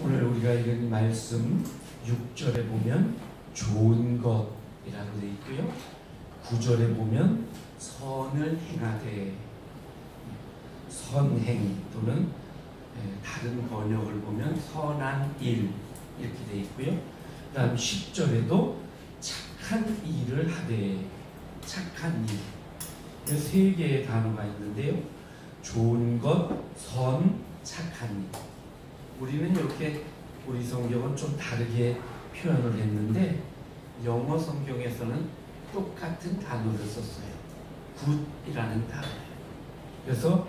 오늘 우리가 읽은 말씀 6절에 보면 좋은 것이라고 되어 있고요. 9절에 보면 선을 행하되, 선행 또는 다른 번역을 보면 선한 일 이렇게 되어 있고요. 그 다음 10절에도 착한 일을 하되, 착한 일. 세 개의 단어가 있는데요. 좋은 것, 선, 착한 일. 우리는 이렇게 우리 성경은 좀 다르게 표현을 했는데 영어 성경에서는 똑같은 단어를 썼어요. good이라는 단어예요. 그래서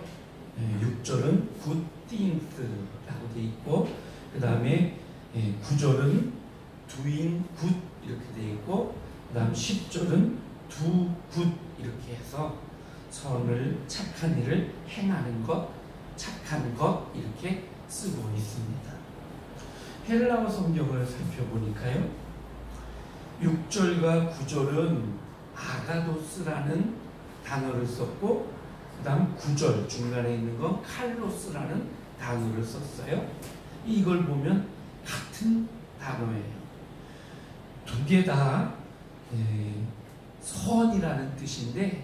6절은 good things라고 되어 있고, 그 다음에 9절은 doing good 이렇게 되어 있고, 그 다음 10절은 do good 이렇게 해서 선을, 착한 일을 행하는 것, 착한 것 이렇게 쓰고 있습니다. 헬라어 성경을 살펴보니까요, 6절과 9절은 아가도스라는 단어를 썼고, 그 다음 9절 중간에 있는 건 칼로스라는 단어를 썼어요. 이걸 보면 같은 단어예요. 두 개 다 선이라는 뜻인데,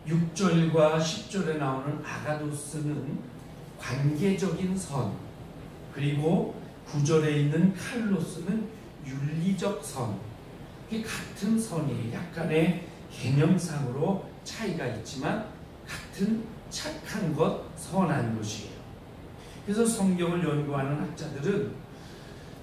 6절과 10절에 나오는 아가도스는 관계적인 선, 그리고 9절에 있는 칼로스는 윤리적 선. 이게 같은 선이에요. 약간의 개념상으로 차이가 있지만 같은 착한 것, 선한 것이에요. 그래서 성경을 연구하는 학자들은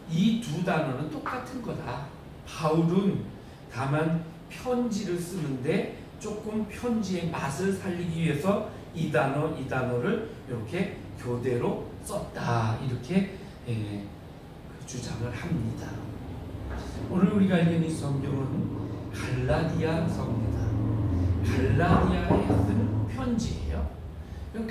이 두 단어는 똑같은 거다. 바울은 다만 편지를 쓰는데 조금 편지의 맛을 살리기 위해서 이 단어를 이렇게 교대로 썼다, 이렇게 주장을 합니다. 오늘 우리가 읽은 이 성경은 갈라디아서입니다. 갈라디아에 쓴 편지예요.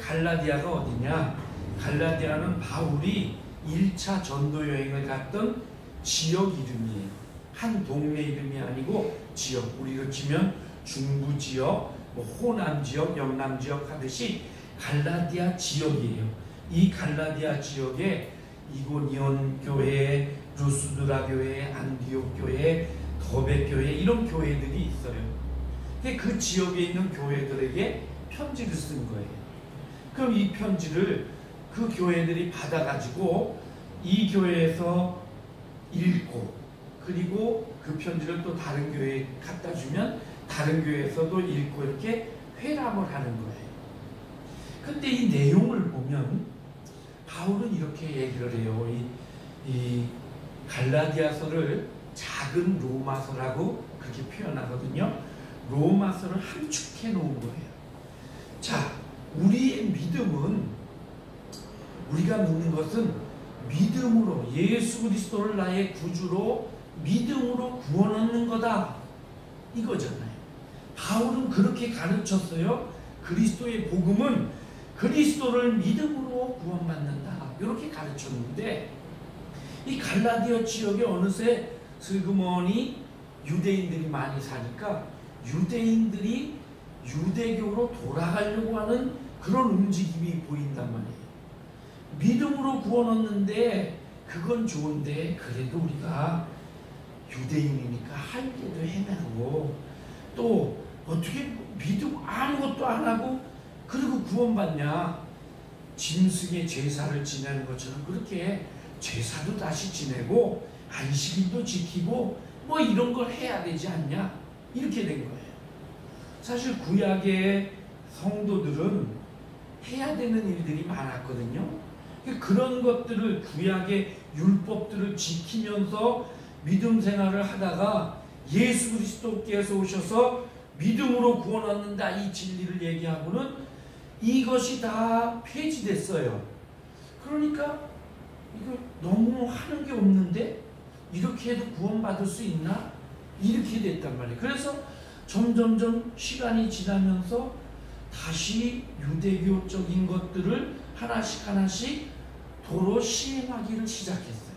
갈라디아가 어디냐? 갈라디아는 바울이 1차 전도 여행을 갔던 지역 이름이에요. 한 동네 이름이 아니고 지역. 우리가 치면 중부 지역, 호남 지역, 영남 지역 하듯이 갈라디아 지역이에요. 이 갈라디아 지역에 이고니온 교회, 루스드라 교회, 안디옥 교회, 더베 교회, 이런 교회들이 있어요. 그 지역에 있는 교회들에게 편지를 쓴 거예요. 그럼 이 편지를 그 교회들이 받아가지고 이 교회에서 읽고, 그리고 그 편지를 또 다른 교회에 갖다 주면 다른 교회에서도 읽고, 이렇게 회람을 하는 거예요. 근데 이 내용을 보면 바울은 이렇게 얘기를 해요. 이 갈라디아서를 작은 로마서라고 그렇게 표현하거든요. 로마서를 함축해 놓은 거예요. 자, 우리의 믿음은, 우리가 믿는 것은 믿음으로, 예수 그리스도를 나의 구주로 믿음으로 구원 얻는 거다, 이거잖아요. 바울은 그렇게 가르쳤어요. 그리스도의 복음은 그리스도를 믿음으로 구원받는다, 이렇게 가르쳤는데, 이 갈라디아 지역에 어느새 슬그머니 유대인들이 많이 사니까 유대인들이 유대교로 돌아가려고 하는 그런 움직임이 보인단 말이에요. 믿음으로 구원 얻는데 그건 좋은데, 그래도 우리가 유대인이니까 할 일도 해내고, 또 어떻게 믿음 아무것도 안 하고 그리고 구원받냐? 짐승의 제사를 지내는 것처럼 그렇게 제사도 다시 지내고 안식일도 지키고 뭐 이런 걸 해야 되지 않냐? 이렇게 된 거예요. 사실 구약의 성도들은 해야 되는 일들이 많았거든요. 그런 것들을, 구약의 율법들을 지키면서 믿음 생활을 하다가 예수 그리스도께서 오셔서 믿음으로 구원 얻는다, 이 진리를 얘기하고는 이것이 다 폐지됐어요. 그러니까 이거 너무 하는 게 없는데 이렇게 해도 구원받을 수 있나? 이렇게 됐단 말이에요. 그래서 점점점 시간이 지나면서 다시 유대교적인 것들을 하나씩 도로 시행하기를 시작했어요.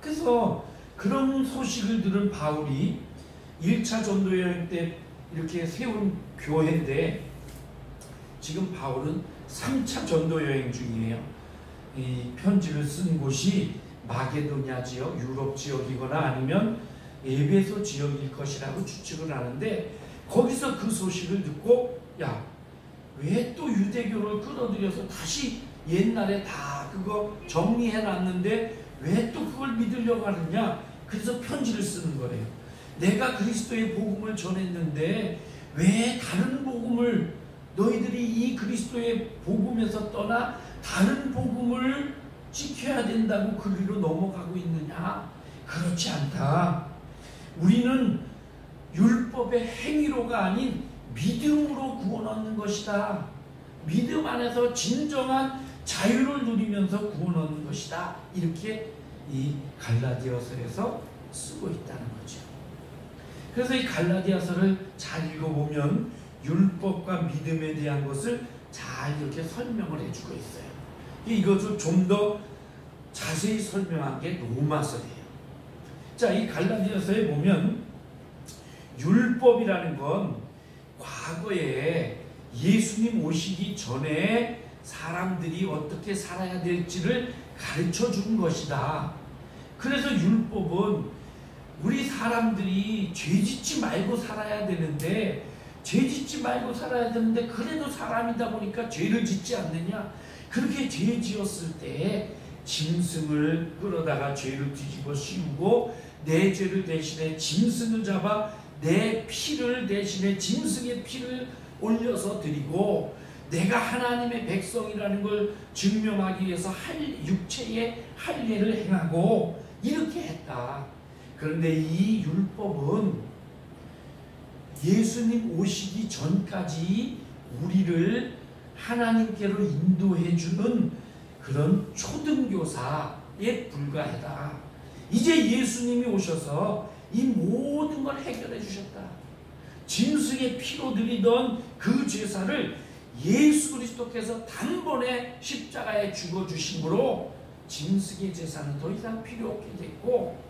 그래서 그런 소식을 들은 바울이 1차 전도 여행 때 이렇게 세운 교회인데, 지금 바울은 3차 전도 여행 중이에요. 이 편지를 쓴 곳이 마게도냐 지역, 유럽 지역이거나 아니면 에베소 지역일 것이라고 추측을 하는데, 거기서 그 소식을 듣고 야, 왜 또 유대교를 끌어들여서 다시 옛날에 다 그거 정리해놨는데 왜 또 그걸 믿으려고 하느냐. 그래서 편지를 쓰는 거예요. 내가 그리스도의 복음을 전했는데 왜 다른 복음을, 너희들이 이 그리스도의 복음에서 떠나 다른 복음을 지켜야 된다고 그리로 넘어가고 있느냐. 그렇지 않다. 우리는 율법의 행위로가 아닌 믿음으로 구원 얻는 것이다. 믿음 안에서 진정한 자유를 누리면서 구원 얻는 것이다. 이렇게 이 갈라디아서에서 쓰고 있다는 거죠. 그래서 이 갈라디아서를 잘 읽어보면 율법과 믿음에 대한 것을 잘 이렇게 설명을 해주고 있어요. 이것을 좀 더 자세히 설명한 게 로마서예요. 자, 이 갈라디아서에 보면 율법이라는 건 과거에 예수님 오시기 전에 사람들이 어떻게 살아야 될지를 가르쳐 준 것이다. 그래서 율법은 우리 사람들이 죄짓지 말고 살아야 되는데, 그래도 사람이다 보니까 죄를 짓지 않느냐. 그렇게 죄 지었을 때 짐승을 끌어다가 죄를 뒤집어 씌우고, 내 죄를 대신에 짐승을 잡아 내 피를 대신에 짐승의 피를 올려서 드리고, 내가 하나님의 백성이라는 걸 증명하기 위해서 육체의 할례를 행하고 이렇게 했다. 그런데 이 율법은 예수님 오시기 전까지 우리를 하나님께로 인도해 주는 그런 초등교사에 불과하다. 이제 예수님이 오셔서 이 모든 걸 해결해 주셨다. 짐승의 피로 드리던 그 제사를 예수 그리스도께서 단번에 십자가에 죽어주심으로 짐승의 제사는 더 이상 필요 없게 됐고,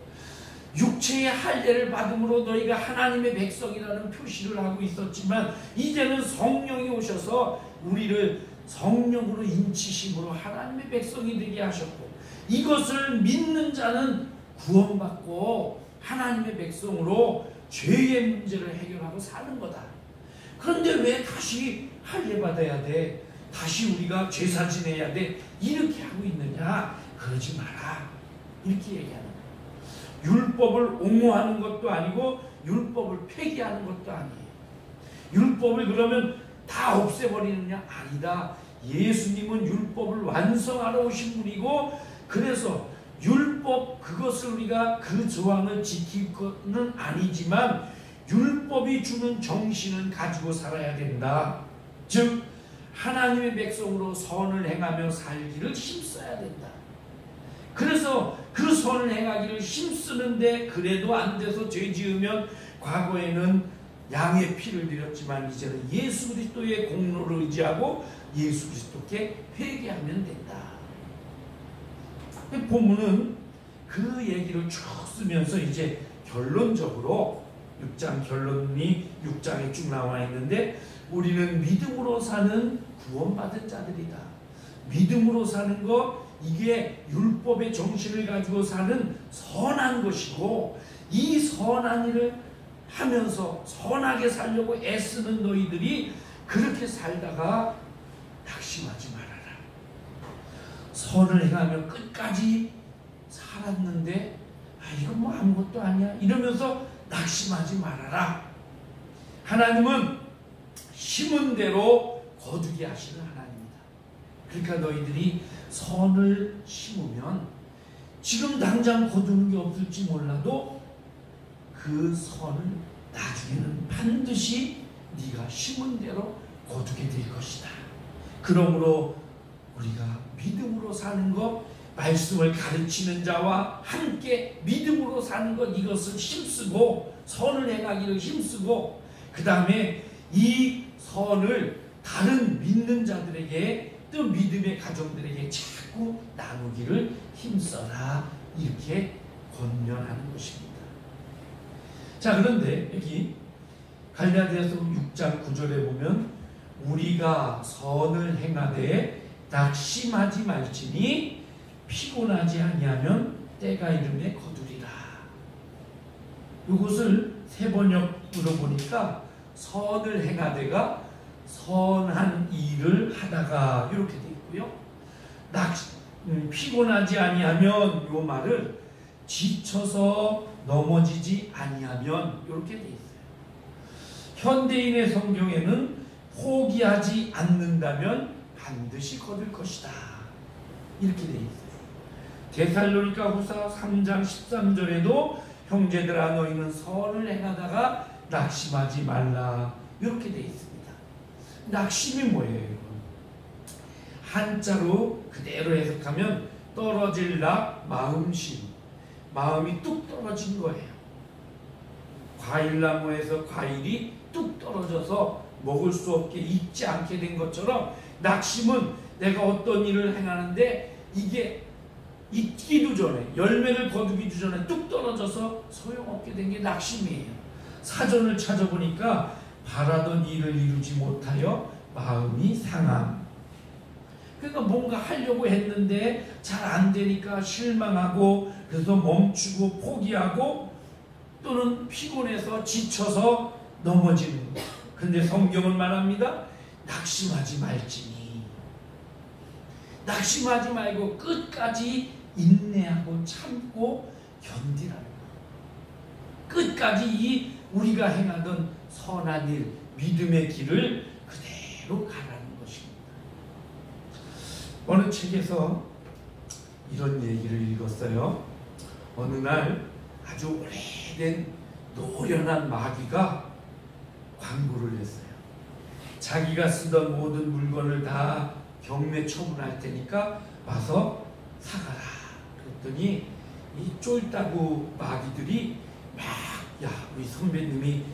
육체의 할례를 받음으로 너희가 하나님의 백성이라는 표시를 하고 있었지만, 이제는 성령이 오셔서 우리를 성령으로 인치심으로 하나님의 백성이 되게 하셨고, 이것을 믿는 자는 구원받고 하나님의 백성으로 죄의 문제를 해결하고 사는 거다. 그런데 왜 다시 할례 받아야 돼? 다시 우리가 제사 지내야 돼? 이렇게 하고 있느냐? 그러지 마라. 이렇게 얘기하는 거예요. 율법을 옹호하는 것도 아니고 율법을 폐기하는 것도 아니에요. 율법을 그러면 다 없애버리느냐? 아니다. 예수님은 율법을 완성하러 오신 분이고, 그래서 율법 그것을 우리가 그 조항을 지킬 것은 아니지만 율법이 주는 정신은 가지고 살아야 된다. 즉 하나님의 백성으로 선을 행하며 살기를 힘써야 된다. 그래서 그 선을 행하기를 힘쓰는데 그래도 안 돼서 죄 지으면, 과거에는 양의 피를 드렸지만 이제는 예수 그리스도의 공로를 의지하고 예수 그리스도께 회개하면 된다. 본문은 그 얘기를 쭉 쓰면서 이제 결론적으로 6장 결론이 6장에 쭉 나와 있는데, 우리는 믿음으로 사는 구원받은 자들이다. 믿음으로 사는 거, 이게 율법의 정신을 가지고 사는 선한 것이고, 이 선한 일을 하면서 선하게 살려고 애쓰는 너희들이 그렇게 살다가 낙심하지 말아라. 선을 행하며 끝까지 살았는데 이건 뭐 아무것도 아니야 이러면서 낙심하지 말아라. 하나님은 심은 대로 거두게 하시는 하나님이다. 그러니까 너희들이 선을 심으면 지금 당장 거두는 게 없을지 몰라도 그 선을 나중에는 반드시 네가 심은 대로 거두게 될 것이다. 그러므로 우리가 믿음으로 사는 것, 말씀을 가르치는 자와 함께 믿음으로 사는 것, 이것을 힘쓰고 선을 행하기를 힘쓰고, 그 다음에 이 선을 다른 믿는 자들에게, 또 믿음의 가정들에게 자꾸 나누기를 힘써라. 이렇게 권면하는 것입니다. 자, 그런데 여기 갈라디아서 6장 9절에 보면 우리가 선을 행하되 낙심하지 말지니 피곤하지 아니하면 때가 이름에 거두리라. 이것을 세번역으로 보니까 선을 행하되가 선한 일을 하다가 이렇게 되어 있고요. 피곤하지 아니하면 이 말을 지쳐서 넘어지지 아니하면 이렇게 되어 있어요. 현대인의 성경에는 포기하지 않는다면 반드시 거둘 것이다 이렇게 되어 있어요. 데살로니가 후서 3장 13절에도 형제들아 너희는 선을 행하다가 낙심하지 말라 이렇게 되어 있습니다. 낙심이 뭐예요? 한자로 그대로 해석하면 떨어질 낙 마음심, 마음이 뚝 떨어진 거예요. 과일나무에서 과일이 뚝 떨어져서 먹을 수 없게 익지 않게 된 것처럼 낙심은 내가 어떤 일을 행하는데 이게 익기도 전에 열매를 거두기도 전에 뚝 떨어져서 소용없게 된 게 낙심이에요. 사전을 찾아보니까 바라던 일을 이루지 못하여 마음이 상함. 그러니까 뭔가 하려고 했는데 잘 안 되니까 실망하고 그래서 멈추고 포기하고 또는 피곤해서 지쳐서 넘어지는 것. 그런데 성경은 말합니다. 낙심하지 말지니. 낙심하지 말고 끝까지 인내하고 참고 견디라는 것. 끝까지 이 우리가 행하던 선한 일, 믿음의 길을 그대로 가라는 것입니다. 어느 책에서 이런 얘기를 읽었어요. 어느 날 아주 오래된 노련한 마귀가 광고를 했어요. 자기가 쓰던 모든 물건을 다 경매 처분할 테니까 와서 사가라. 그랬더니 이 쫄따구 마귀들이 막 야 우리 선배님이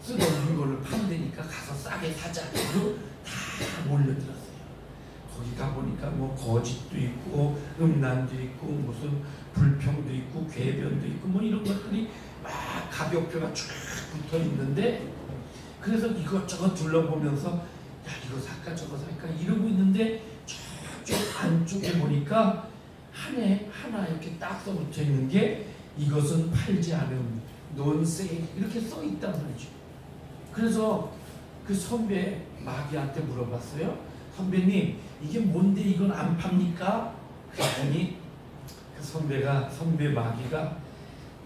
쓰던 물건을 판다니까 가서 싸게 사자. 그리고 다 몰려들었어요. 거기 가보니까 뭐 거짓도 있고 음란도 있고 무슨 불평도 있고 궤변도 있고 뭐 이런 것들이 막 가격표가 쫙 붙어 있는데 그래서 이것저것 둘러보면서 야 이거 살까 저거 살까 이러고 있는데 저쪽 안쪽에 보니까 하나 이렇게 딱 써붙어 있는 게 이것은 팔지 않음 논세일 이렇게 써 있단 말이죠. 그래서 그 선배 마귀한테 물어봤어요. 선배님 이게 뭔데 이건 안 팝니까? 그랬더니 그 선배 마귀가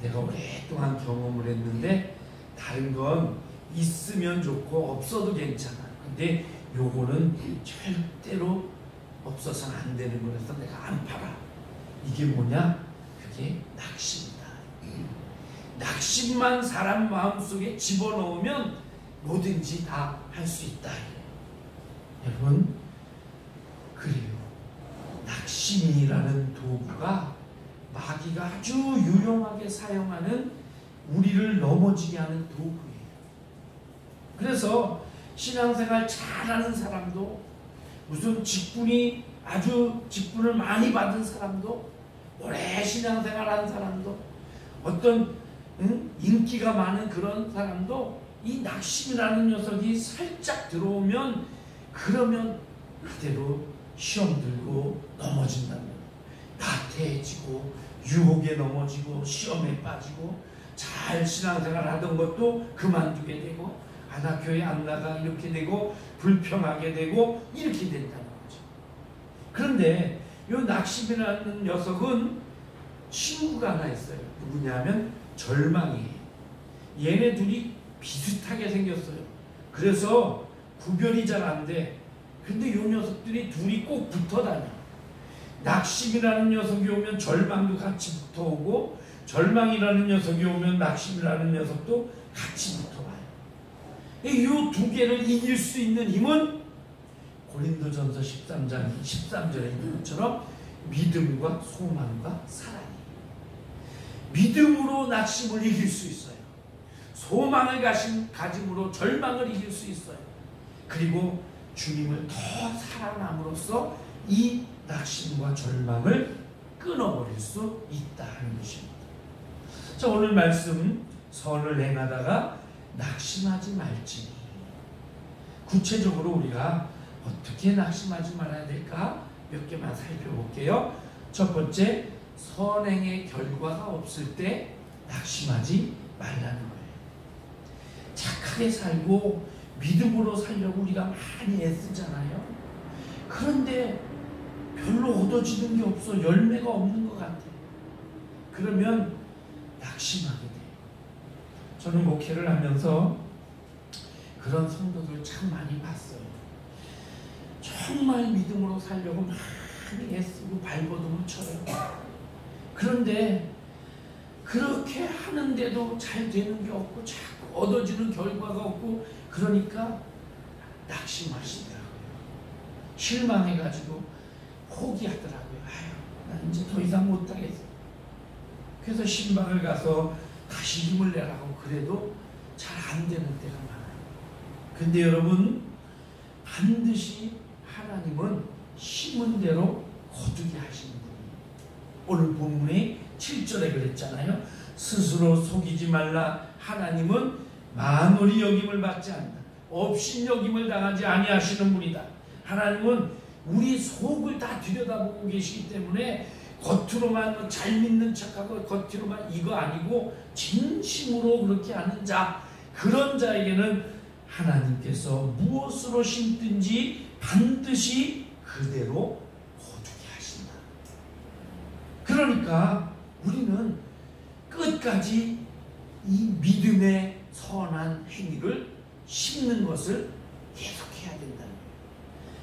내가 오랫동안 경험을 했는데 다른 건 있으면 좋고 없어도 괜찮아. 근데 요거는 절대로 없어서는 안 되는 거라서 내가 안 팔아. 이게 뭐냐? 그게 낙심이다. 낙심만 사람 마음속에 집어넣으면 뭐든지 다 할 수 있다. 여러분 그래요. 낙심이라는 도구가 마귀가 아주 유용하게 사용하는 우리를 넘어지게 하는 도구예요. 그래서 신앙생활 잘하는 사람도 무슨 직분을 많이 받은 사람도 오래 신앙생활한 사람도 어떤 인기가 많은 그런 사람도 이 낙심이라는 녀석이 살짝 들어오면 그러면 그대로 시험 들고 넘어진다는 거예요. 나태해지고 유혹에 넘어지고 시험에 빠지고 잘 신앙생활 하던 것도 그만두게 되고 교회 안 나가 이렇게 되고 불평하게 되고 이렇게 된다는 거죠. 그런데 이 낙심이라는 녀석은 친구가 하나 있어요. 누구냐면 절망이에요. 얘네 둘이 비슷하게 생겼어요. 그래서 구별이 잘 안 돼. 근데 이 녀석들이 둘이 꼭 붙어 다녀. 낙심이라는 녀석이 오면 절망도 같이 붙어오고 절망이라는 녀석이 오면 낙심이라는 녀석도 같이 붙어와요. 이 두 개를 이길 수 있는 힘은 고린도전서 13장 13절에 있는 것처럼 믿음과 소망과 사랑이에요. 믿음으로 낙심을 이길 수 있어요. 소망을 가짐으로 절망을 이길 수 있어요. 그리고 주님을 더 사랑함으로써 이 낙심과 절망을 끊어버릴 수 있다는 것입니다. 자, 오늘 말씀 선을 행하다가 낙심하지 말지니 구체적으로 우리가 어떻게 낙심하지 말아야 될까 몇 개만 살펴볼게요. 첫 번째, 선행의 결과가 없을 때 낙심하지 말라는 거예요. 착하게 살고 믿음으로 살려고 우리가 많이 애쓰잖아요. 그런데 별로 얻어지는 게 없어. 열매가 없는 것 같아. 그러면 낙심하게 돼요. 저는 목회를 하면서 그런 성도들 참 많이 봤어요. 정말 믿음으로 살려고 많이 애쓰고 발버둥을 쳐요. 그런데 그렇게 하는데도 잘 되는 게 없고 자꾸 얻어지는 결과가 없고 그러니까 낙심하시더라고요. 실망해가지고 포기하더라고요. 아유, 난 이제 더 이상 못하겠어. 그래서 신방을 가서 다시 힘을 내라고 그래도 잘 안 되는 때가 많아요. 근데 여러분, 반드시 하나님은 심은 대로 거두게 하시는 분이에요. 오늘 본문의 7절에 그랬잖아요. 스스로 속이지 말라. 하나님은 만홀히 여김을 받지 않는다. 업신여김을 당하지 아니하시는 분이다. 하나님은 우리 속을 다 들여다보고 계시기 때문에 겉으로만 잘 믿는 척하고 겉으로만 이거 아니고 진심으로 그렇게 하는 자, 그런 자에게는 하나님께서 무엇으로 심든지 반드시 그대로 거두게 하신다. 그러니까 우리는 끝까지 이 믿음의 선한 행위를 심는 것을 계속해야 된다는 거예요.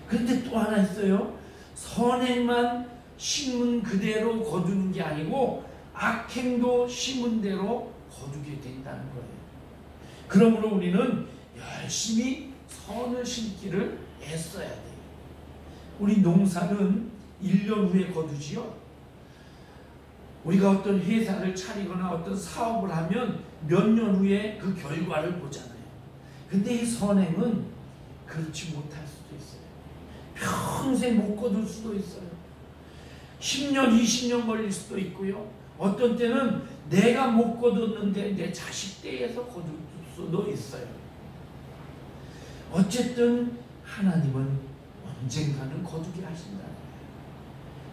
그런데 또 하나 있어요. 선행만 심은 그대로 거두는 게 아니고 악행도 심은 대로 거두게 된다는 거예요. 그러므로 우리는 열심히 선을 심기를 애써야 돼요. 우리 농사는 1년 후에 거두지요. 우리가 어떤 회사를 차리거나 어떤 사업을 하면 몇 년 후에 그 결과를 보잖아요. 근데 이 선행은 그렇지 못할 수도 있어요. 평생 못 거둘 수도 있어요. 10년, 20년 걸릴 수도 있고요. 어떤 때는 내가 못 거뒀는데 내 자식 때에서 거둘 수도 있어요. 어쨌든 하나님은 언젠가는 거두게 하신다는 거예요.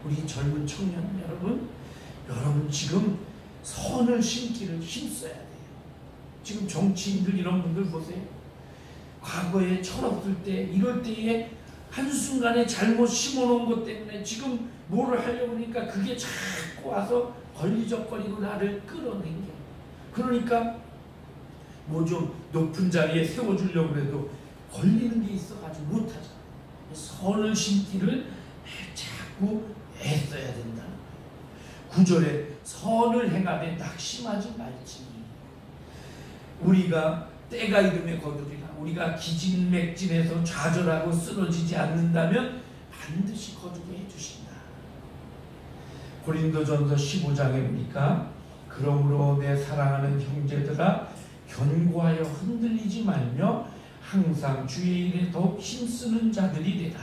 우리 젊은 청년 여러분 지금 선을 심기를 힘써야 돼요. 지금 정치인들 이런 분들 보세요. 과거에 철없을 때 이럴 때에 한순간에 잘못 심어놓은 것 때문에 지금 뭐를 하려고 하니까 그게 자꾸 와서 걸리적거리고 나를 끌어당겨. 그러니까 뭐 좀 높은 자리에 세워주려고 해도 걸리는 게 있어가지고 못하잖아요. 선을 심기를 자꾸 애써야 된다는 거예요. 9절에 선을 행하되 낙심하지 말지. 우리가 때가 이름에 거두리라. 우리가 기진맥진해서 좌절하고 쓰러지지 않는다면 반드시 거두게 해주신다. 고린도전서 15장에 보니까 그러므로 내 사랑하는 형제들아 견고하여 흔들리지 말며 항상 주의 일에 더욱 힘쓰는 자들이 되라.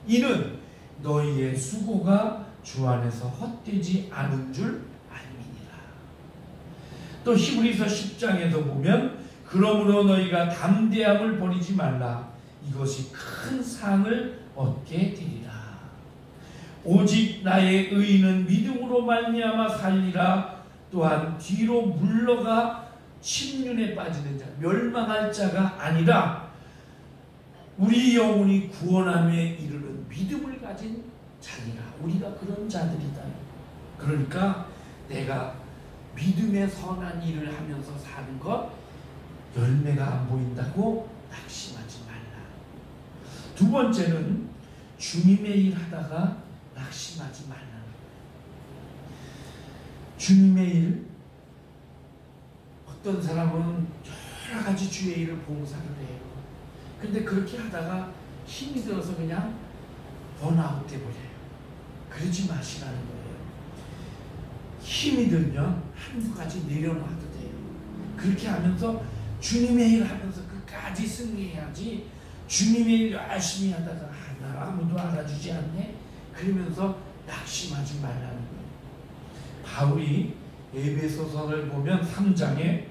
이는 너희의 수고가 주 안에서 헛되지 않은 줄 알미니라. 또 히브리서 10장에서 보면 그러므로 너희가 담대함을 버리지 말라. 이것이 큰 상을 얻게 되리라. 오직 나의 의인은 믿음으로 말미암아 살리라. 또한 뒤로 물러가 침륜에 빠지는 자, 멸망할 자가 아니라 우리 영혼이 구원함에 이르는 믿음을 가진 자니라. 우리가 그런 자들이다. 그러니까 내가 믿음의 선한 일을 하면서 사는 것, 열매가 안 보인다고 낙심하지 말라. 두 번째는 주님의 일 하다가 낙심하지 말라는 거예요. 주님의 일, 어떤 사람은 여러 가지 주의 일을 봉사를 해요. 근데 그렇게 하다가 힘이 들어서 그냥 번아웃 돼버려요. 그러지 마시라는 거예요. 힘이 들면 한두 가지 내려놔도 돼요. 그렇게 하면서 주님의 일 하면서 끝까지 승리해야지. 주님의 일 열심히 하다가 나 아무도 알아주지 않네? 그러면서 낙심하지 말라는 거예요. 바울이 에베소서를 보면 3장에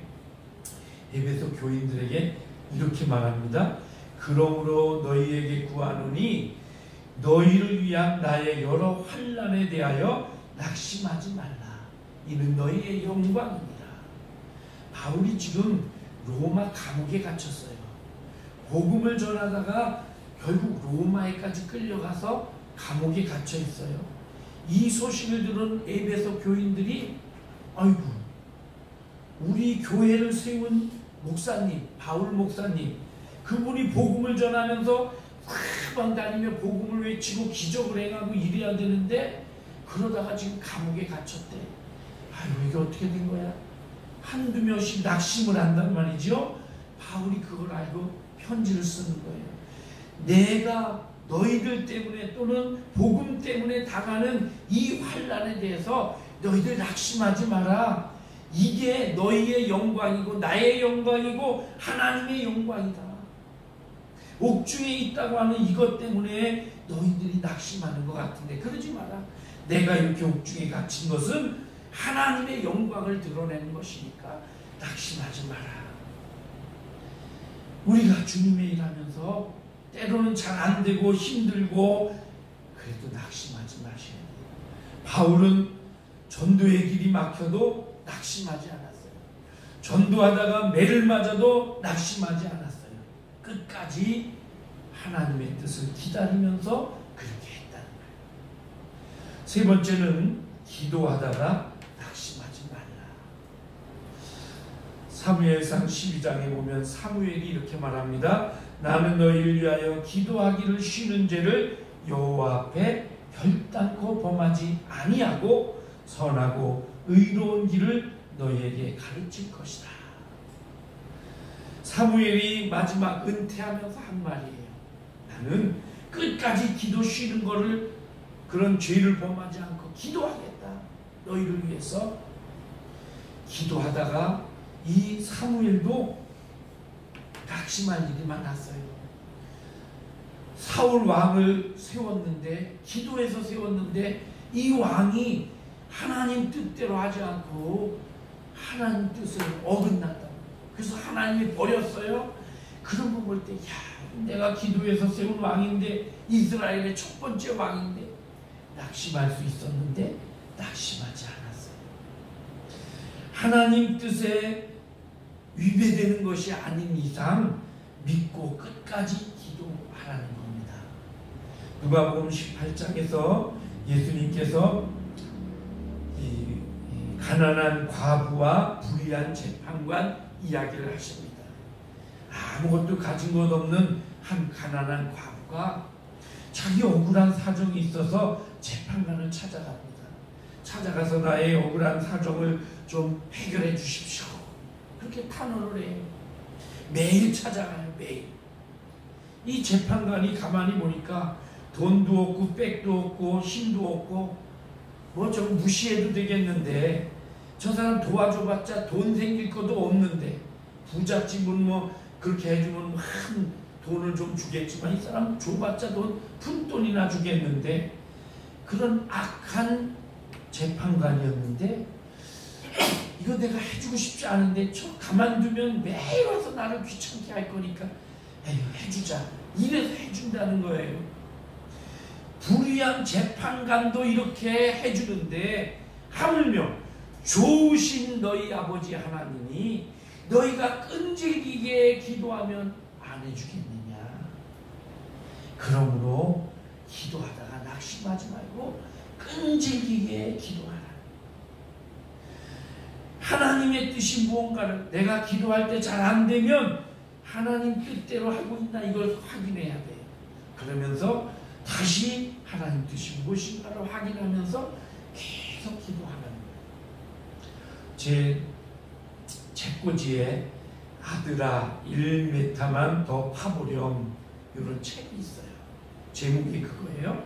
에베소 교인들에게 이렇게 말합니다. 그러므로 너희에게 구하노니 너희를 위한 나의 여러 환난에 대하여 낙심하지 말라. 이는 너희의 영광입니다. 바울이 지금 로마 감옥에 갇혔어요. 복음을 전하다가 결국 로마에까지 끌려가서 감옥에 갇혀 있어요. 이 소식을 들은 에베소 교인들이 아이고, 우리 교회를 세운 목사님, 바울 목사님, 그분이 복음을 전하면서 막 다니며 복음을 외치고 기적을 행하고 이래야 되는데 그러다가 지금 감옥에 갇혔대. 아유, 이게 어떻게 된 거야? 한두 명씩 낙심을 한단 말이죠. 바울이 그걸 알고 편지를 쓰는 거예요. 내가 너희들 때문에 또는 복음 때문에 당하는 이 환난에 대해서 너희들 낙심하지 마라. 이게 너희의 영광이고 나의 영광이고 하나님의 영광이다. 옥중에 있다고 하는 이것 때문에 너희들이 낙심하는 것 같은데 그러지 마라. 내가 이렇게 옥중에 갇힌 것은 하나님의 영광을 드러내는 것이니까 낙심하지 마라. 우리가 주님의 일하면서 때로는 잘 안 되고 힘들고 그래도 낙심하지 마셔야 돼요. 바울은 전도의 길이 막혀도 낙심하지 않았어요. 전도하다가 매를 맞아도 낙심하지 않았어요. 끝까지 하나님의 뜻을 기다리면서 그렇게 했다는 거예요. 세 번째는 기도하다가 낙심하지 말라. 사무엘상 12장에 보면 사무엘이 이렇게 말합니다. 나는 너희를 위하여 기도하기를 쉬는 죄를 여호와 앞에 결단코 범하지 아니하고 선하고 의로운 길을 너희에게 가르칠 것이다. 사무엘이 마지막 은퇴하면서 한 말이에요. 나는 끝까지 기도 쉬는 거를 그런 죄를 범하지 않고 기도하겠다. 너희를 위해서. 기도하다가 이 사무엘도 낙심할 일이 많았어요. 사울 왕을 세웠는데 기도해서 세웠는데 이 왕이 하나님 뜻대로 하지 않고 하나님 뜻을 어긋났다. 그래서 하나님이 버렸어요. 그런 거 볼 때 야, 내가 기도해서 세운 왕인데 이스라엘의 첫 번째 왕인데 낙심할 수 있었는데 낙심하지 않았어요. 하나님 뜻에 위배되는 것이 아닌 이상 믿고 끝까지 기도하라는 겁니다. 누가복음 18장에서 예수님께서 이 가난한 과부와 불의한 재판관 이야기를 하십니다. 아무것도 가진 것 없는 한 가난한 과부가 자기 억울한 사정이 있어서 재판관을 찾아갑니다. 찾아가서 나의 억울한 사정을 좀 해결해 주십시오. 그렇게 탄원을 해요. 매일 찾아가요. 매일. 이 재판관이 가만히 보니까 돈도 없고 백도 없고 힘도 없고 뭐 좀 무시해도 되겠는데 저 사람 도와줘봤자 돈 생길 것도 없는데 부잣집은 뭐 그렇게 해주면 한 돈을 좀 주겠지만 이 사람 줘봤자 돈 푼돈이나 주겠는데 그런 악한 재판관이었는데 이거 내가 해주고 싶지 않은데 저 가만두면 매일 와서 나를 귀찮게 할 거니까 에휴 해주자 이래서 해준다는 거예요. 불의한 재판관도 이렇게 해주는데 하물며 좋으신 너희 아버지 하나님이 너희가 끈질기게 기도하면 안 해주겠느냐. 그러므로 기도하다가 낙심하지 말고 끈질기게 기도하라. 하나님의 뜻이 무언가를 내가 기도할 때 잘 안 되면 하나님 뜻대로 하고 있나 이걸 확인해야 돼요. 그러면서 다시 하나님 뜻이 무엇인가를 확인하면서 계속 기도하는 거예요. 제 책꽂이에 아들아 1m만 더 파보렴 이런 책이 있어요. 제목이 그거예요.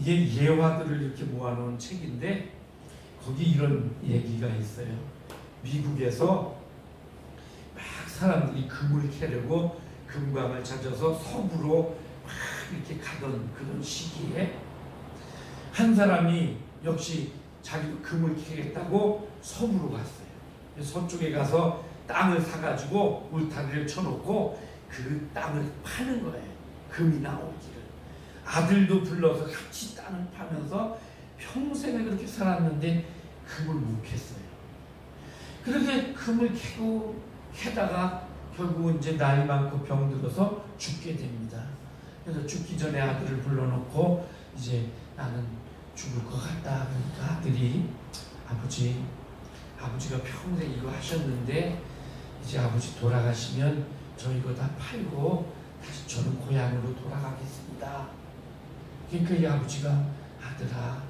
이게 예화들을 이렇게 모아놓은 책인데 거기 이런 얘기가 있어요. 미국에서 막 사람들이 금을 캐려고 금광을 찾아서 서부로 막 이렇게 가던 그런 시기에 한 사람이 역시 자기도 금을 캐겠다고 서부로 갔어요. 서쪽에 가서 땅을 사가지고 울타리를 쳐놓고 그 땅을 파는 거예요. 금이 나오기를. 아들도 불러서 같이 땅을 파면서 평생을 그렇게 살았는데 금을 못 캤어요. 그렇게 금을 캐다가 결국은 이제 나이 많고 병들어서 죽게 됩니다. 그래서 죽기 전에 아들을 불러놓고 이제 나는 죽을 것 같다. 그러니까 아들이 아버지가 평생 이거 하셨는데 이제 아버지 돌아가시면 저 이거 다 팔고 다시 저는 고향으로 돌아가겠습니다. 그러니까 이 아버지가 아들아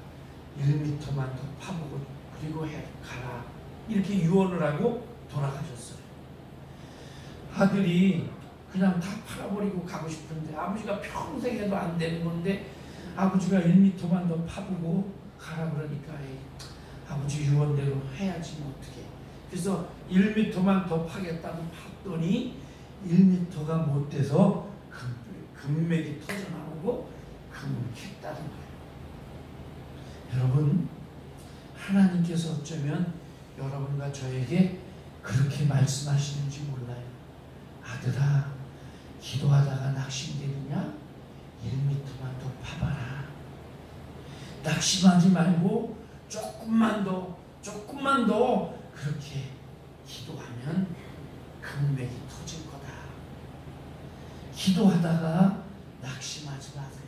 1m만 더 파보고 그리고 가라 이렇게 유언을 하고 돌아가셨어요. 아들이 그냥 다 팔아버리고 가고 싶은데 아버지가 평생 해도 안 되는 건데 아버지가 1m만 더 파보고 가라 그러니까 아버지 유언대로 해야지 뭐 어떻게. 그래서 1m만 더 파겠다고 팠더니 1m가 못 돼서 금맥이 터져나오고 금을 캤다는 거예요. 여러분, 하나님께서 어쩌면 여러분과 저에게 그렇게 말씀하시는지 몰라요. 아들아, 기도하다가 낙심되느냐? 1m만 더 파봐라. 낙심하지 말고 조금만 더 그렇게 기도하면 금맥이 터질 거다. 기도하다가 낙심하지 마세요.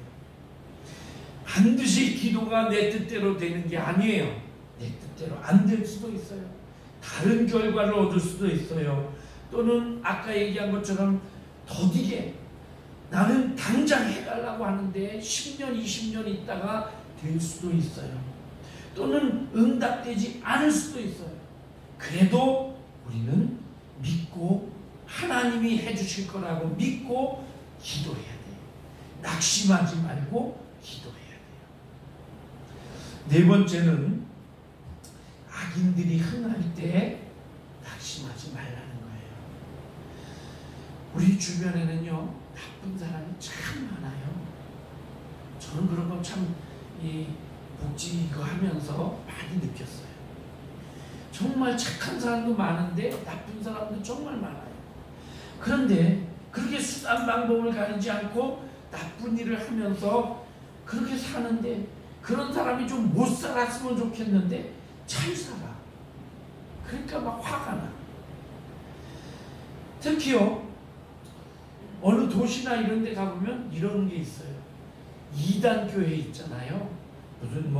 반드시 기도가 내 뜻대로 되는 게 아니에요. 내 뜻대로 안 될 수도 있어요. 다른 결과를 얻을 수도 있어요. 또는 아까 얘기한 것처럼 더디게 나는 당장 해달라고 하는데 10년, 20년 있다가 될 수도 있어요. 또는 응답되지 않을 수도 있어요. 그래도 우리는 믿고 하나님이 해주실 거라고 믿고 기도해야 돼요. 낙심하지 말고 기도해야 돼요. 네 번째는 악인들이 흥할 때 낙심하지 말라는 거예요. 우리 주변에는요 나쁜 사람이 참 많아요. 저는 그런 거 참 복지 이거 하면서 많이 느꼈어요. 정말 착한 사람도 많은데 나쁜 사람도 정말 많아요. 그런데 그렇게 수단 방법을 가리지 않고 나쁜 일을 하면서 그렇게 사는데 그런 사람이 좀 못 살았으면 좋겠는데 잘 살아. 그러니까 막 화가 나. 특히요 어느 도시나 이런 데 가보면 이런 게 있어요. 이단 교회 있잖아요. 무슨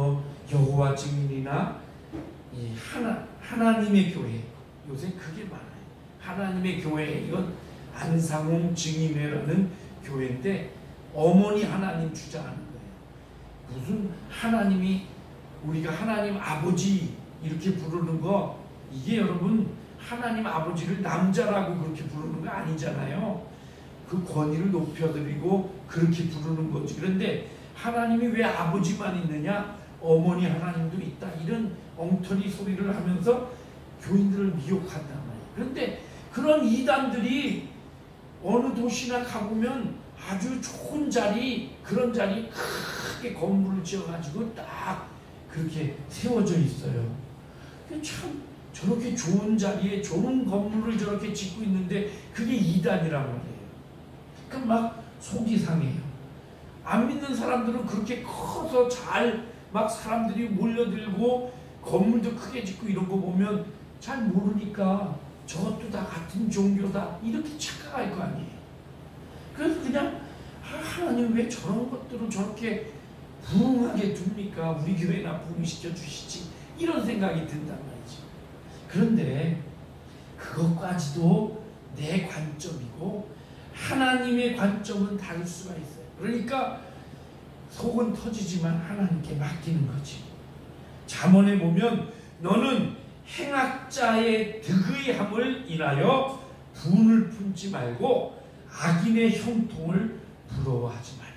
여호와 증인이나 이 하나님의 교회, 요새 그게 많아요. 하나님의 교회, 이건 안상홍 증인회라는 교회인데 어머니 하나님 주장하는 거예요. 무슨 하나님이 우리가 하나님 아버지 이렇게 부르는 거, 이게 여러분 하나님 아버지를 남자라고 그렇게 부르는 거 아니잖아요. 그 권위를 높여드리고 그렇게 부르는 거지. 그런데 하나님이 왜 아버지만 있느냐? 어머니 하나님도 있다. 이런 엉터리 소리를 하면서 교인들을 미혹한단 말이에요. 그런데 그런 이단들이 어느 도시나 가보면 아주 좋은 자리, 그런 자리 크게 건물을 지어가지고 딱 그렇게 세워져 있어요. 참 저렇게 좋은 자리에 좋은 건물을 저렇게 짓고 있는데 그게 이단이란 말이에요. 그러니까 막 속이 상해요. 안 믿는 사람들은 그렇게 커서 잘 막 사람들이 몰려들고 건물도 크게 짓고 이런 거 보면 잘 모르니까 저것도 다 같은 종교다 이렇게 착각할 거 아니에요. 그래서 그냥 하나님 왜 저런 것들을 저렇게 부흥하게 둡니까? 우리 교회나 부흥시켜 주시지 이런 생각이 든단 말이죠. 그런데 그것까지도 내 관점이고 하나님의 관점은 다를 수가 있어요. 그러니까 속은 터지지만 하나님께 맡기는 거지. 잠언에 보면 너는 행악자의 득의함을 인하여 분을 품지 말고 악인의 형통을 부러워하지 말라.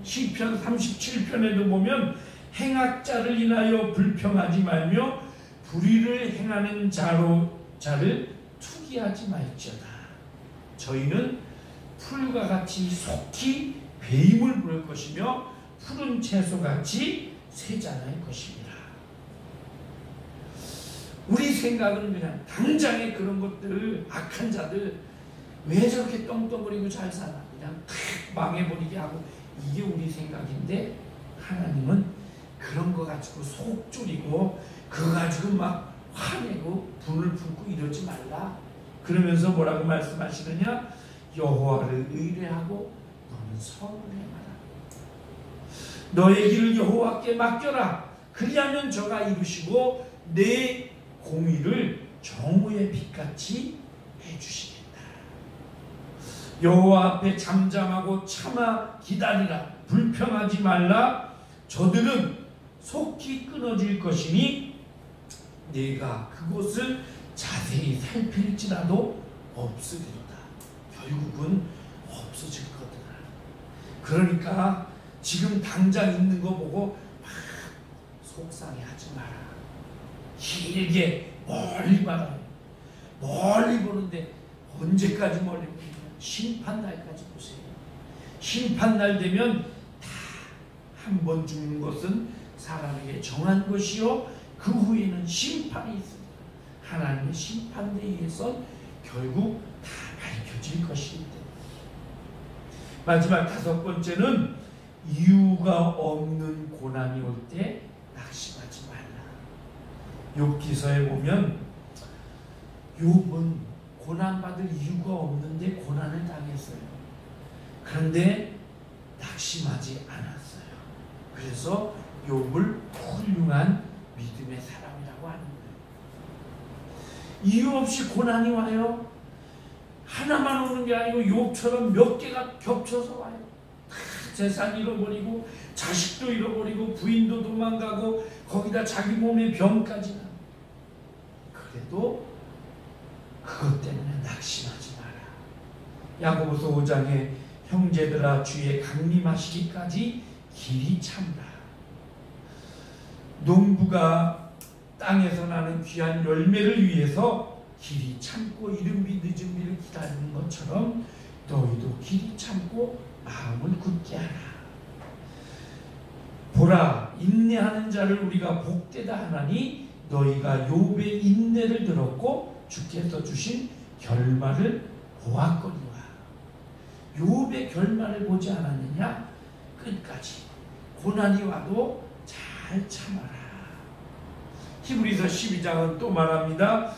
시편 37편에도 보면 행악자를 인하여 불평하지 말며 불의를 행하는 자를 투기하지 말지어다. 저희는 풀과 같이 속히 배임을 부를 것이며 푸른 채소같이 세잔할 것입니다. 우리 생각은 그냥 당장에 그런 것들, 악한 자들 왜 저렇게 떵떵거리고 잘 사나 그냥 탁 망해버리게 하고 이게 우리 생각인데 하나님은 그런 거 가지고 속 졸이고 그거 가지고 막 화내고 분을 품고 이러지 말라. 그러면서 뭐라고 말씀하시느냐? 여호와를 의뢰하고 너는 성을 행하라. 너의 길을 여호와께 맡겨라. 그리하면 저가 이루시고 내 공의를 정오의 빛같이 해주시겠다. 여호와 앞에 잠잠하고 참아 기다리라. 불평하지 말라. 저들은 속히 끊어질 것이니 네가 그곳을 자세히 살필지라도 없으리로다. 결국은 없어질 거다. 그러니까 지금 당장 있는 거 보고 막 속상해하지 마라. 길게 멀리 봐라. 멀리 보는데 언제까지 멀리 보냐? 심판날까지 보세요. 심판날 되면 다 한 번 죽는 것은 사람에게 정한 것이요 그 후에는 심판이 있습니다. 하나님의 심판에 의해서 결국 다 밝혀질 것이기 때문에. 마지막 다섯 번째는 이유가 없는 고난이 올 때 낙심하지 말라. 욥기서에 보면 욥은 고난받을 이유가 없는데 고난을 당했어요. 그런데 낙심하지 않았어요. 그래서 욥을 훌륭한 믿음의 사람이라고 하는 거예요. 이유 없이 고난이 와요. 하나만 오는 게 아니고 욥처럼 몇 개가 겹쳐서 와요. 재산 잃어버리고 자식도 잃어버리고 부인도 도망가고 거기다 자기 몸에 병까지 나. 그래도 그것 때문에 낙심하지 마라. 야고보서 5장에 형제들아 주의 강림하시기까지 길이 참라. 농부가 땅에서 나는 귀한 열매를 위해서 길이 참고 이른비 늦은비를 기다리는 것처럼 너희도 길이 참고 마음을 굳게 하라. 보라 인내하는 자를 우리가 복되다 하나니 너희가 욥의 인내를 들었고 주께서 주신 결말을 보았거니와. 욥의 결말을 보지 않았느냐? 끝까지 고난이 와도 잘 참아라. 히브리서 12장은 또 말합니다.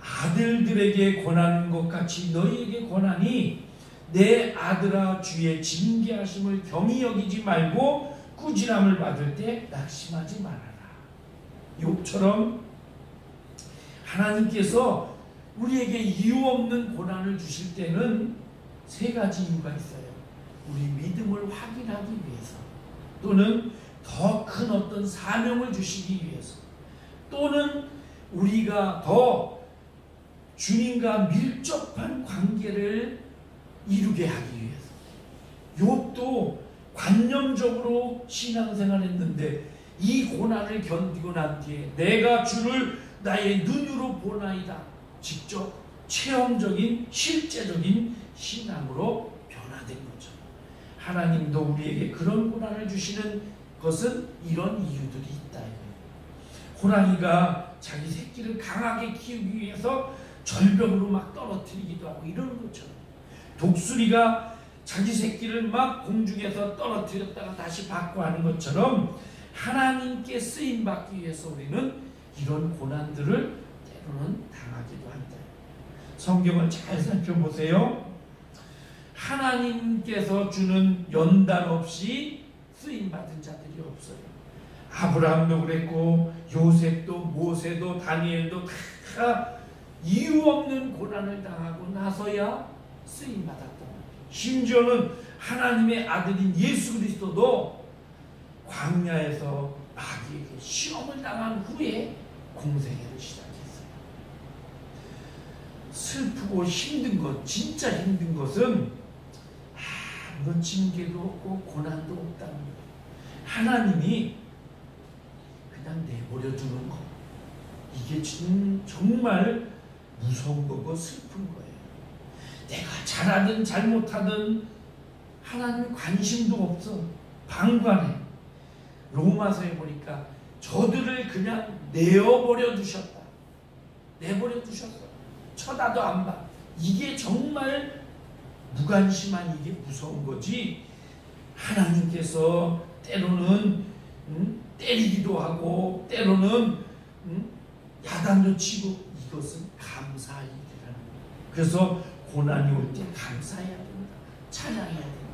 아들들에게 고난인 것 같이 너희에게 고난이 내 아들아 주의 징계하심을 경히 여기지 말고 꾸지람을 받을 때 낙심하지 말아라. 욥처럼 하나님께서 우리에게 이유 없는 고난을 주실 때는 세 가지 이유가 있어요. 우리 믿음을 확인하기 위해서, 또는 더 큰 어떤 사명을 주시기 위해서, 또는 우리가 더 주님과 밀접한 관계를 이루게 하기 위해서. 욥도 관념적으로 신앙생활 했는데 이 고난을 견디고 난 뒤에 내가 주를 나의 눈으로 보나이다. 직접 체험적인 실제적인 신앙으로 변화된 거죠. 하나님도 우리에게 그런 고난을 주시는 것은 이런 이유들이 있다. 호랑이가 자기 새끼를 강하게 키우기 위해서 절벽으로 막 떨어뜨리기도 하고 이러는 것처럼, 독수리가 자기 새끼를 막 공중에서 떨어뜨렸다가 다시 받고 하는 것처럼 하나님께 쓰임받기 위해서 우리는 이런 고난들을 때로는 당하기도 한다. 성경을 잘 살펴보세요. 하나님께서 주는 연단 없이 쓰임받은 자들이 없어요. 아브라함도 그랬고 요셉도 모세도 다니엘도 다 이유 없는 고난을 당하고 나서야 쓰임받았다. 심지어는 하나님의 아들인 예수 그리스도도 광야에서 마귀에게 시험을 당한 후에 공생애를 시작했어요. 슬프고 힘든 것, 진짜 힘든 것은 아무런 징계도 없고 고난도 없다는 거예요. 하나님이 그냥 내버려 두는 거, 이게 정말 무서운 거고 슬픈 거예요. 내가 잘하든 잘못하든 하나님 관심도 없어. 방관해. 로마서에 보니까 저들을 그냥 내어버려 두셨다. 내버려 두셨어. 쳐다도 안 봐. 이게 정말 무관심한, 이게 무서운 거지. 하나님께서 때로는 때리기도 하고 때로는 야단도 치고 이것은 감사할 일이라는 거예요. 그래서 고난이 올 때 감사해야 됩니다. 찬양해야 됩니다.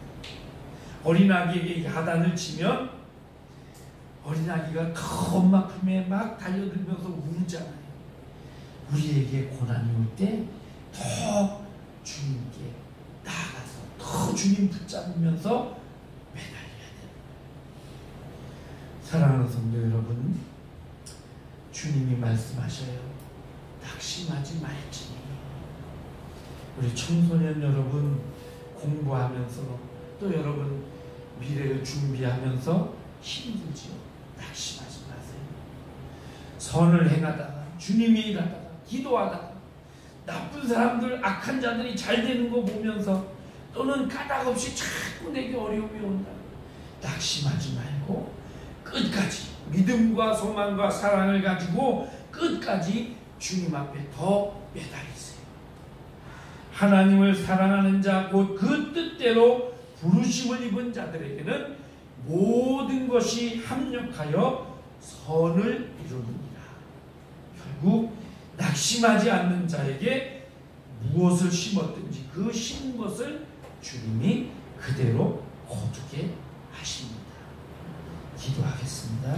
어린아기에게 야단을 치면 어린아기가 그 엄마 품에 막 달려들면서 울잖아요. 우리에게 고난이 올 때 더 주님께 나아가서 더 주님 붙잡으면서 매달려야 됩니다. 사랑하는 성도 여러분, 주님이 말씀하셔요. 낙심하지 말지니. 우리 청소년 여러분 공부하면서 또 여러분 미래를 준비하면서 힘들지요. 낙심하지 마세요. 선을 행하다가 주님이 일하다가 기도하다가 나쁜 사람들 악한 자들이 잘 되는 거 보면서 또는 까닭없이 자꾸 내게 어려움이 온다. 낙심하지 말고 끝까지 믿음과 소망과 사랑을 가지고 끝까지 주님 앞에 더 매달리세요. 하나님을 사랑하는 자 곧 그 뜻대로 부르심을 입은 자들에게는 모든 것이 합력하여 선을 이루느니라. 결국 낙심하지 않는 자에게 무엇을 심었든지 그 심은 것을 주님이 그대로 거두게 하십니다. 기도하겠습니다.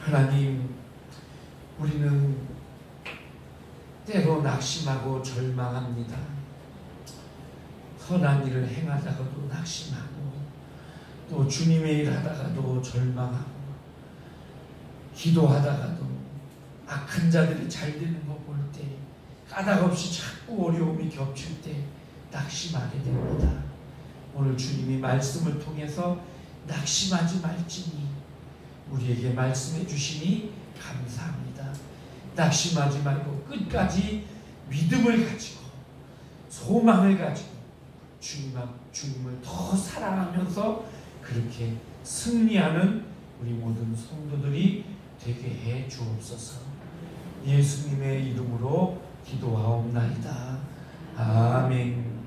하나님, 우리는 때로 낙심하고 절망합니다. 선한 일을 행하다가도 낙심하고 또 주님의 일 하다가도 절망하고 기도하다가도 악한 자들이 잘 되는 거 볼 때 까닭없이 자꾸 어려움이 겹칠 때 낙심하게 됩니다. 오늘 주님이 말씀을 통해서 낙심하지 말지니 우리에게 말씀해 주시니 감사합니다. 낙심하지 말고 끝까지 믿음을 가지고 소망을 가지고 주님을 더 사랑하면서 그렇게 승리하는 우리 모든 성도들이 되게 해 주옵소서. 예수님의 이름으로 기도하옵나이다. 아멘.